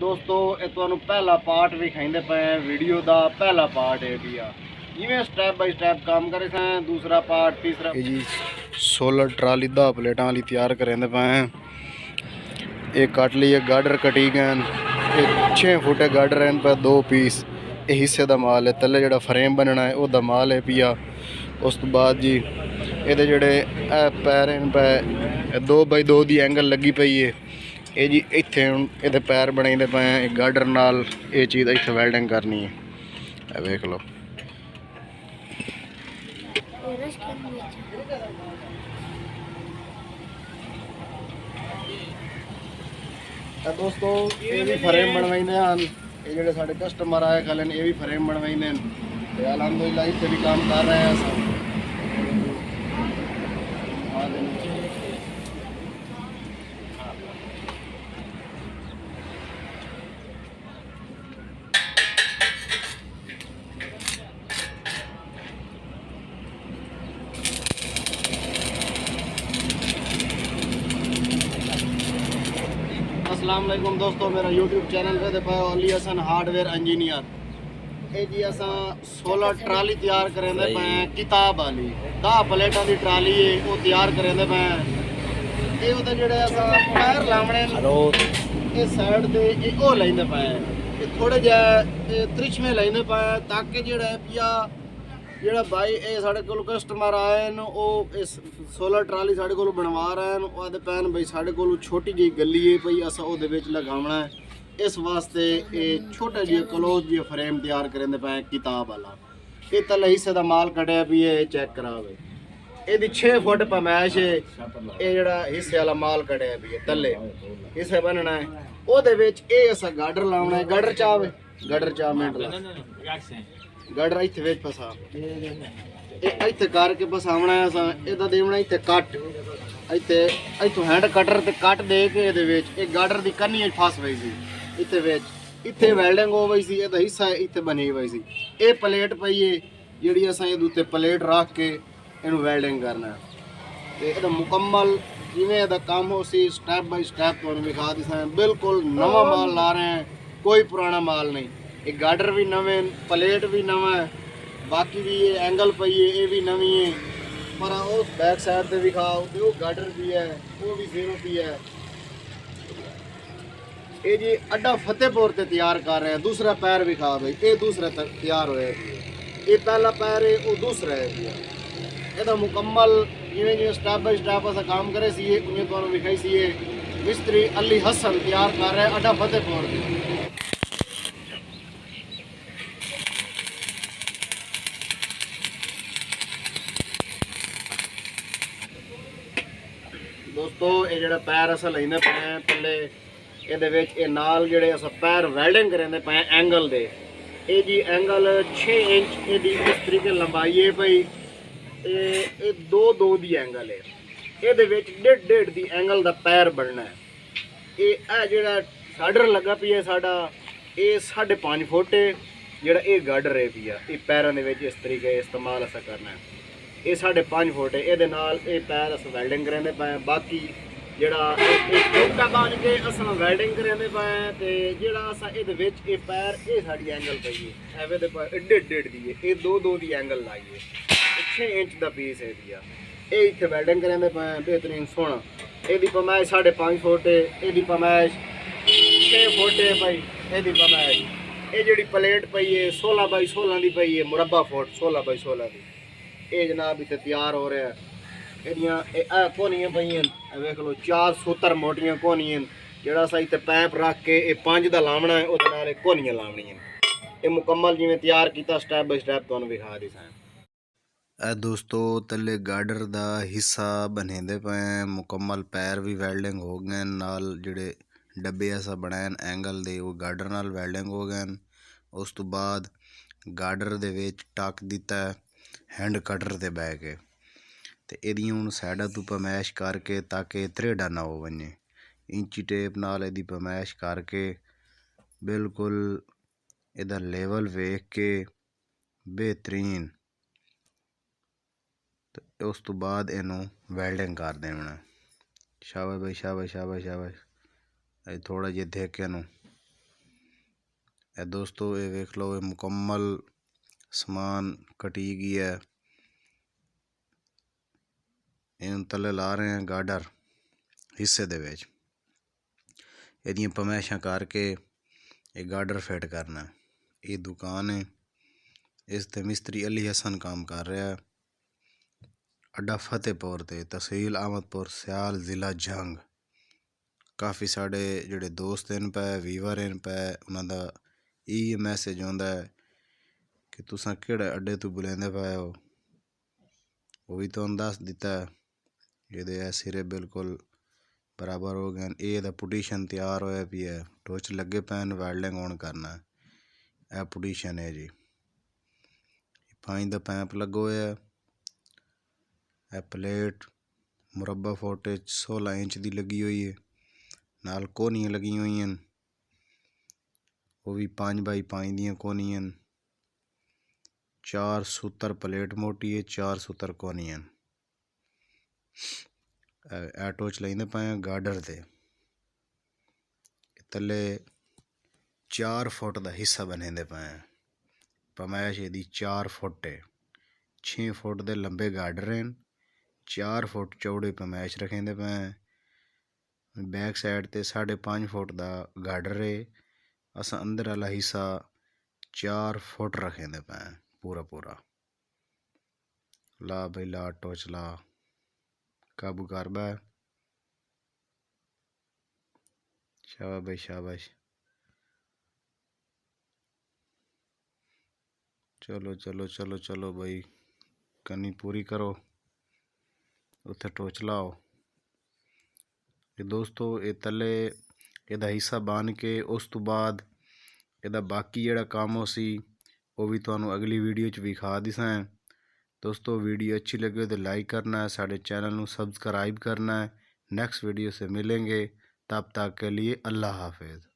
दोस्तों ये तुहानू पहला पार्ट विखाइंदे पे वीडियो दा पहला पार्ट है भी जिमें स्टैप बाई स्टैप काम करे हैं। दूसरा पार्ट तीसरा जी 16 ट्राली दा प्लेटा वाली तैयार करेंदे पे हैं। एक कट ली गाडर कटी गए 6 फुट गाडर हैं पे 2 पीस ये हिस्से का माल है। थले जो फ्रेम बनना है वह माल है पिया। उस तो बाद जी ये जोड़े पैर हैं पे 2x2 की एंगल लगी पई है। ये जी इत्थे हुण इहदे पैर बनाइंदे पे हैं। गाडर नाल ये चीज़ इत्थे वैल्डिंग करनी है। वेख लो दोस्तों ये भी फ्रेम बनवाइंदे हैं। ये जोड़े साडे कस्टमर आए कल ये भी फ्रेम बनवाइंदे हैं। अलहमदुलिल्लाह इत्थे भी काम कर रहे हैं। अस्सलाम वालेकुम दोस्तों, मेरा यूट्यूब चैनल पे देखो अली हसन हार्डवेयर इंजीनियर। ये जी असा 16 ट्राली तैयार करेंदे पे किताब वाली 10 प्लेटा की ट्राली है वो तैयार करेंदे पे। ये उहदे जेहड़े असा पैर लावणे ये साइड ते ओ लैंदे पे थोड़े जे त्रिछमे लैंदे पे ताकि जेहड़ा है पिया ਜਿਹੜਾ ਬਾਈ ਇਹ ਸਾਡੇ ਕੋਲ ਕਸਟਮਰ ਆਏ ਨੇ ਉਹ ਇਸ 16 ਟਰਾਲੀ ਸਾਡੇ ਕੋਲ ਬਣਵਾ ਰਹੇ ਨੇ। ਉਹਦੇ ਪੈਨ ਬਈ ਸਾਡੇ ਕੋਲ ਛੋਟੀ ਜਿਹੀ ਗੱਲੀ ਹੈ ਪਈ ਅਸਾਂ ਉਹਦੇ ਵਿੱਚ ਲਗਾਉਣਾ ਹੈ। ਇਸ ਵਾਸਤੇ ਇਹ ਛੋਟਾ ਜਿਹਾ ਕਲੋਜ਼ ਜਿਹਾ ਫਰੇਮ ਤਿਆਰ ਕਰਦੇ ਪਏ ਕਿਤਾਬ ਵਾਲਾ। ਇਹ ਤਲੇ ਹਿੱਸੇ ਦਾ ਮਾਲ ਕੱਢਿਆ ਵੀ ਇਹ ਚੈੱਕ ਕਰਾਵੇ। ਇਹਦੀ 6 ਫੁੱਟ ਪਮੈਸ਼ ਹੈ। ਇਹ ਜਿਹੜਾ ਹਿੱਸੇ ਵਾਲਾ ਮਾਲ ਕੱਢਿਆ ਵੀ ਹੈ ਤਲੇ ਹਿੱਸੇ ਬਣਨਾ ਹੈ। ਉਹਦੇ ਵਿੱਚ ਇਹ ਅਸਾਂ ਗਾਡਰ ਲਾਉਣਾ ਹੈ। ਗਾਡਰ ਚਾਵੇ ਗਾਡਰ ਚਾ ਮਿੰਟ ਲਾ गाडर इत्थे विच फसा इत्थे करके फसावना है। असां इहदा देवना इत्थे कट इत्थे इत्थों हैंड कटर ते कट दे के इहदे विच इह गाडर दी कन्नी फस पई सी। इत्थे विच इत्थे वेल्डिंग हो पई सी। इहदा हिस्सा इत्थे बनी पई सी। इह प्लेट पई है जिहड़ी असां इहदे उत्ते प्लेट रख के इहनूं वेल्डिंग करना ते इहदा मुकम्मल जिवें इहदा काम हो सी स्टैप बाई स्टैप तुहानूं विखा दिसां। बिल्कुल नवां माल ला रहे हैं, कोई पुराना माल नहीं। एक गाडर भी नवे, प्लेट भी नवा है, बाकी भी ये एंगल पई है ये भी नवी है। पर उस बैक साइड से विखाओ तो गाडर भी है वो भी जीरो भी है। ये जी अड्डा फतेहपुर से तैयार कर रहे हैं। दूसरा पैर विखा भाई ये दूसरा तैयार होया ये पहला पैर है वो दूसरा है। ये मुकम्मल जिमें जिमें स्टैप बाई स्टैप अस काम करे सी उन्हें तो विखाई सी। मिस्त्री अली हसन तैयार कर रहे हैं अड्डा फतेहपुर। दोस्तों ये जो पैर अस लेंदे पे थले ये नाल जेडे अस पैर वेल्डिंग करेंदे पे एंगल दे। ये जी एंगल 6 इंच ये इस तरीके लंबाई है पई। ये 2x2 की एंगल है। ये 1.5 की एंगल का पैर बनना है। ये जोड़ा गाडर लगा पी है साडा ये 5.5 फुट है। जोड़ा ये गाडर है पिया ये पैरों के इस तरीके इस्तेमाल अस करना है। ये 5.5 फुट है। ये पैर अस वेल्डिंग करेंदे पे। बाकी जोड़ा टोका बन के अस वेल्डिंग करेंदे पे ते जोड़ा अस ये पैर ये साड़ी एंगल पई है एवे दे 1.5 की है। ये 2x2 की एंगल लाई है। 6 इंच का पीस है भैया। ये इतने वेल्डिंग करेंदे पे बेहतरीन सोहना। ये पमैश 5.5 फुट है। ये पमैश 6 फुट है भाई। ये पमैश ये जी प्लेट पई है 16x16 की पई है मुरब्बा फुट 16x16 की। ये जनाब इतने तैयार हो रहा है। ये कोनियां पईयां वेख लो 4 सूतर मोटियां कोनियां जोड़ा अस इतने पैप रख के ये 5 का लावना है वो कोनियां लावनियां। ये मुकम्मल जिमें तैयार किया स्टैप बाई स्टैप तुहानूं विखा दिसां। दोस्तों तले गाडर का हिस्सा बनेंदे पे मुकम्मल पैर भी वेल्डिंग हो गए नाल जिहड़े डब्बे असा बनाए एंगल दे वो गाडर नाल वेल्डिंग हो गए। उस तो बाद गाडर दे विच टक दिता हैंड कटर ते बह के ते एदियां हुण साइडां तो पमैश करके ताकि त्रेड़ा ना हो वने इंची टेप नाल एदी पमैश करके बिल्कुल इहदा लेवल वेख के बेहतरीन ते उस तो बाद इनू वेल्डिंग कर देना। शाबाश भाई शाबाश शाबाश शाबाश थोड़ा जिहा देख के इनू दोस्तों ये देख लो, ये मुकम्मल समान कटी गई है। इन तले ला रहे हैं गाडर हिस्से दे विच, एदियां पमैशां करके ये गाडर फिट करना। ये दुकान है, इस ते मिस्त्री अली हसन काम कर रहा है। अड्डा फतेहपुर ते, तहसील अहमदपुर, सियाल, ज़िला जंग। काफ़ी साढ़े जोड़े दोस्त इन पे वीवर इन पे उन्हों का यही मैसेज आता है कि तुसा केड़े अड्डे तो बुलाते पाए हो, वो भी तुहानू दस दिता है। ये सिरे बिल्कुल बराबर हो गए। ये पुटीशन तैयार होया पी है, टोच लगे पे वैल्डिंग ऑन करना है। यह पुटीशन है जी, 5 का पैंप लगा हुआ है। यह प्लेट मुरब्बा फुट 16 इंच की लगी हुई है, नाल कोहनियां लगी हुई हैं, वो भी 5 बाई 5 दियां कोहनियां। 4 सूतर प्लेट मोटी है, 4 सूतर कोहनियां। टोच लेंदे पे गाडर ते तले 4 फुट का हिस्सा बनेंदे पे। पमैश यदि 4 फुट है, 6 फुट के लंबे गाडर हैं, 4 फुट चौड़े पमैश रखेंदे पे। बैक साइड ते 5.5 फुट का गाडर है। अस अंदर वाला हिस्सा 4 फुट रखेंदे पे पूरा पूरा। ला भाई ला, टोच ला, काबू कर बा। शाबाश भाई शाबाश। चलो चलो चलो चलो भाई, कनी पूरी करो, उत्थे टोच लाओ। ये दोस्तों ये तले ਇਹਦਾ हिस्सा बन के उस तो बाद ਇਹਦਾ बाकी ਜਿਹੜਾ काम हो सी वो भी ਤੁਹਾਨੂੰ अगली वीडियो च विखा दिसा है। दोस्तों वीडियो अच्छी लगे तो लाइक करना है, साढ़े चैनल को सब्सक्राइब करना है। नेक्स्ट वीडियो से मिलेंगे, तब तक के लिए अल्लाह हाफिज़।